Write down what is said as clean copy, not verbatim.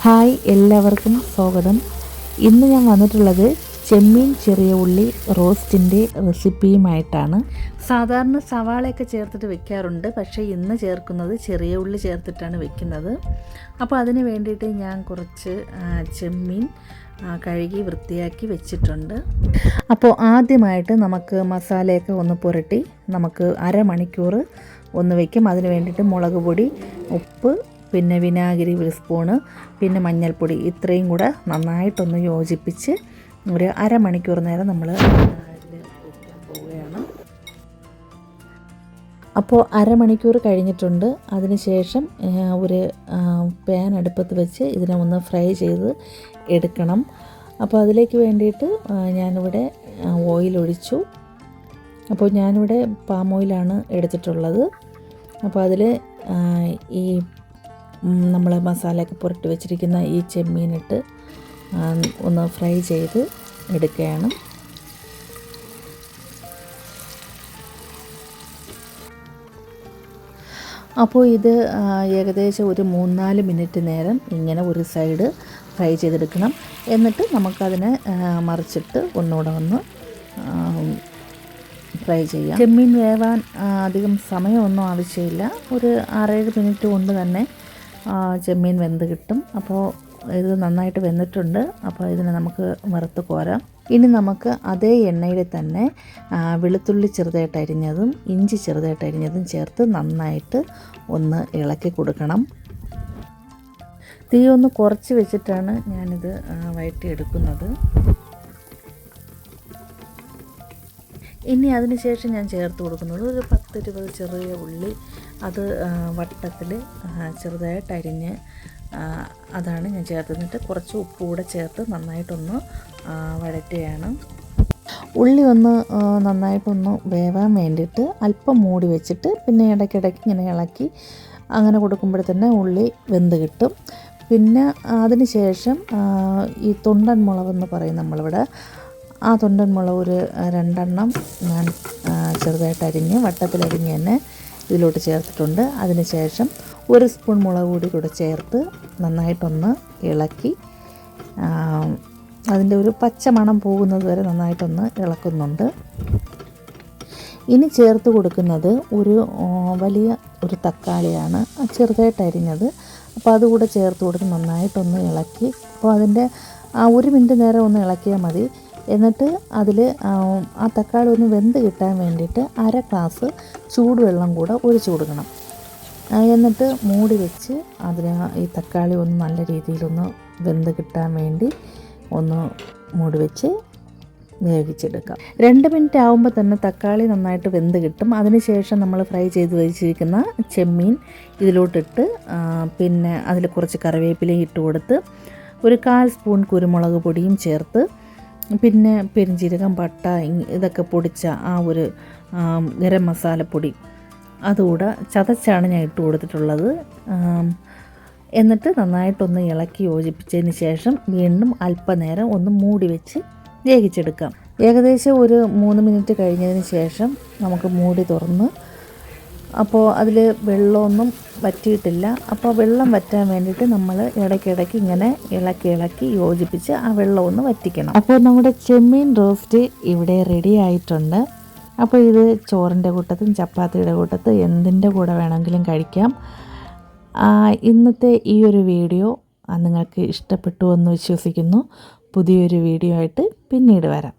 Hi, എല്ലാവർക്കും സ്വാഗതം. ഇന്ന് ഞാൻ വന്നിട്ടുള്ളത് ചെമ്മീൻ ചെറിയ ഉള്ളി റോസ്റ്റിൻ്റെ റെസിപ്പിയുമായിട്ടാണ്. സാധാരണ സവാളയൊക്കെ ചേർത്തിട്ട് വെക്കാറുണ്ട്, പക്ഷേ ഇന്ന് ചേർക്കുന്നത് ചെറിയ ഉള്ളി ചേർത്തിട്ടാണ് വെക്കുന്നത്. അപ്പോൾ അതിന് വേണ്ടിയിട്ട് ഞാൻ കുറച്ച് ചെമ്മീൻ കഴുകി വൃത്തിയാക്കി വെച്ചിട്ടുണ്ട്. അപ്പോൾ ആദ്യമായിട്ട് നമുക്ക് മസാലയൊക്കെ ഒന്ന് പുരട്ടി നമുക്ക് അരമണിക്കൂർ ഒന്ന് വയ്ക്കും. അതിന് വേണ്ടിയിട്ട് മുളക് പൊടി, ഉപ്പ്, പിന്നെ വിനാഗിരി 1 സ്പൂണ്, പിന്നെ മഞ്ഞൾപ്പൊടി, ഇത്രയും കൂടെ നന്നായിട്ടൊന്ന് യോജിപ്പിച്ച് ഒരു അരമണിക്കൂർ നേരം നമ്മൾ വയ്ക്കാൻ പോവുകയാണ്. അപ്പോൾ അരമണിക്കൂർ കഴിഞ്ഞിട്ടുണ്ട്. അതിനുശേഷം ഒരു പാൻ അടുപ്പത്ത് വെച്ച് ഇതിനെ ഒന്ന് ഫ്രൈ ചെയ്ത് എടുക്കണം. അപ്പോൾ അതിലേക്ക് വേണ്ടിയിട്ട് ഞാനിവിടെ ഓയിൽ ഒഴിച്ചു. അപ്പോൾ ഞാനിവിടെ പാം ഓയിലാണ് എടുത്തിട്ടുള്ളത്. അപ്പോൾ അതിൽ ഈ നമ്മൾ മസാലയൊക്കെ പുരട്ടി വെച്ചിരിക്കുന്ന ഈ ചെമ്മീനിട്ട് ഒന്ന് ഫ്രൈ ചെയ്ത് എടുക്കുകയാണ്. അപ്പോൾ ഇത് ഏകദേശം ഒരു 3-4 മിനിറ്റ് നേരം ഇങ്ങനെ ഒരു സൈഡ് ഫ്രൈ ചെയ്തെടുക്കണം. എന്നിട്ട് നമുക്കതിനെ മറിച്ചിട്ട് ഒന്നുകൂടെ ഒന്ന് ഫ്രൈ ചെയ്യാം. ചെമ്മീൻ വേവാൻ അധികം സമയമൊന്നും ആവശ്യമില്ല. ഒരു 6-7 മിനിറ്റ് കൊണ്ട് തന്നെ ചെമ്മീൻ വെന്ത് കിട്ടും. അപ്പോൾ ഇത് നന്നായിട്ട് വെന്തിട്ടുണ്ട്. അപ്പോൾ ഇതിനെ നമുക്ക് വറുത്ത് കോരാം. ഇനി നമുക്ക് അതേ എണ്ണയിൽ തന്നെ വെളുത്തുള്ളി ചെറുതായിട്ട് അരിഞ്ഞതും ഇഞ്ചി ചെറുതായിട്ട് അരിഞ്ഞതും ചേർത്ത് നന്നായിട്ട് ഒന്ന് ഇളക്കി കൊടുക്കണം. തീ ഒന്ന് കുറച്ച് വെച്ചിട്ടാണ് ഞാനിത് വഴറ്റിയെടുക്കുന്നത്. ഇനി അതിന് ശേഷം ഞാൻ ചേർത്ത് കൊടുക്കുന്നത് ഒരു 10-20 ചെറിയ ഉള്ളി, അത് വട്ടത്തിൽ ചെറുതായിട്ട് അരിഞ്ഞ് അതാണ് ഞാൻ ചേർത്തിട്ട് കുറച്ച് ഉപ്പ് കൂടെ ചേർത്ത് നന്നായിട്ടൊന്ന് വഴറ്റുകയാണ്. ഉള്ളി ഒന്ന് നന്നായിട്ടൊന്ന് വേവാൻ വേണ്ടിയിട്ട് അല്പം മൂടി വെച്ചിട്ട് പിന്നെ ഇടയ്ക്കിടയ്ക്ക് ഇങ്ങനെ ഇളക്കി അങ്ങനെ കൊടുക്കുമ്പോഴത്തന്നെ ഉള്ളി വെന്ത് കിട്ടും. പിന്നെ അതിന് ശേഷം ഈ തൊണ്ടൻ മുളകെന്ന് പറയും നമ്മളിവിടെ, ആ തൊണ്ടൻ മുളക് ഒരു 2 എണ്ണം ഞാൻ ചെറുതായിട്ട് അരിഞ്ഞ് വട്ടത്തിലരിഞ്ഞ് തന്നെ ഇതിലോട്ട് ചേർത്തിട്ടുണ്ട്. അതിന് ശേഷം 1 സ്പൂൺ മുളക് കൂടെ ചേർത്ത് നന്നായിട്ടൊന്ന് ഇളക്കി അതിൻ്റെ ഒരു പച്ച മണം പോകുന്നത് വരെ നന്നായിട്ടൊന്ന് ഇളക്കുന്നുണ്ട്. ഇനി ചേർത്ത് കൊടുക്കുന്നത് ഒരു വലിയ ഒരു തക്കാളിയാണ്, ചെറുതായിട്ട് അരിഞ്ഞത്. അപ്പോൾ അതുകൂടെ ചേർത്ത് കൊടുത്ത് നന്നായിട്ടൊന്ന് ഇളക്കി. അപ്പോൾ അതിൻ്റെ 1 മിനിറ്റ് നേരം ഒന്ന് ഇളക്കിയാൽ മതി. എന്നിട്ട് അതിൽ ആ തക്കാളി ഒന്ന് വെന്ത് കിട്ടാൻ വേണ്ടിയിട്ട് 1/2 ഗ്ലാസ് ചൂടുവെള്ളം കൂടെ ഒഴിച്ചു കൊടുക്കണം. എന്നിട്ട് മൂടി വെച്ച് അതിന് ഈ തക്കാളി ഒന്ന് നല്ല രീതിയിലൊന്ന് വെന്ത് കിട്ടാൻ വേണ്ടി ഒന്ന് മൂടി വെച്ച് വേവിച്ചെടുക്കാം. 2 മിനിറ്റ് ആകുമ്പോൾ തന്നെ തക്കാളി നന്നായിട്ട് വെന്ത് കിട്ടും. അതിനുശേഷം നമ്മൾ ഫ്രൈ ചെയ്ത് വെച്ചിരിക്കുന്ന ചെമ്മീൻ ഇതിലോട്ടിട്ട് പിന്നെ അതിൽ കുറച്ച് കറിവേപ്പിലയും ഇട്ട് കൊടുത്ത് ഒരു 1/4 സ്പൂൺ കുരുമുളക് പൊടിയും ചേർത്ത് പിന്നെ പെരുംജീരകം, പട്ട ഇതൊക്കെ പൊടിച്ച ആ ഒരു ഗരം മസാലപ്പൊടി അതുകൂടെ ചതച്ചാണ് ഞാൻ ഇട്ട് കൊടുത്തിട്ടുള്ളത്. എന്നിട്ട് നന്നായിട്ടൊന്ന് ഇളക്കി യോജിപ്പിച്ചതിന് ശേഷം വീണ്ടും അല്പനേരം ഒന്ന് മൂടി വെച്ച് വേവിച്ചെടുക്കാം. ഏകദേശം ഒരു 3 മിനിറ്റ് കഴിഞ്ഞതിന് ശേഷം നമുക്ക് മൂടി തുറന്ന്, അപ്പോൾ അതിൽ വെള്ളമൊന്നും വറ്റിയിട്ടില്ല. അപ്പോൾ വെള്ളം വറ്റാൻ വേണ്ടിയിട്ട് നമ്മൾ ഇടയ്ക്കിടയ്ക്ക് ഇങ്ങനെ ഇളക്കി യോജിപ്പിച്ച് ആ വെള്ളം ഒന്ന് വറ്റിക്കണം. അപ്പോൾ നമ്മുടെ ചെമ്മീൻ റോസ്റ്റ് ഇവിടെ റെഡി ആയിട്ടുണ്ട്. അപ്പോൾ ഇത് ചോറിൻ്റെ കൂട്ടത്തും ചപ്പാത്തിയുടെ കൂട്ടത്തും എന്തിൻ്റെ കൂടെ വേണമെങ്കിലും കഴിക്കാം. ഇന്നത്തെ ഈ ഒരു വീഡിയോ നിങ്ങൾക്ക് ഇഷ്ടപ്പെട്ടു എന്ന് വിശ്വസിക്കുന്നു. പുതിയൊരു വീഡിയോ ആയിട്ട് പിന്നീട് വരാം.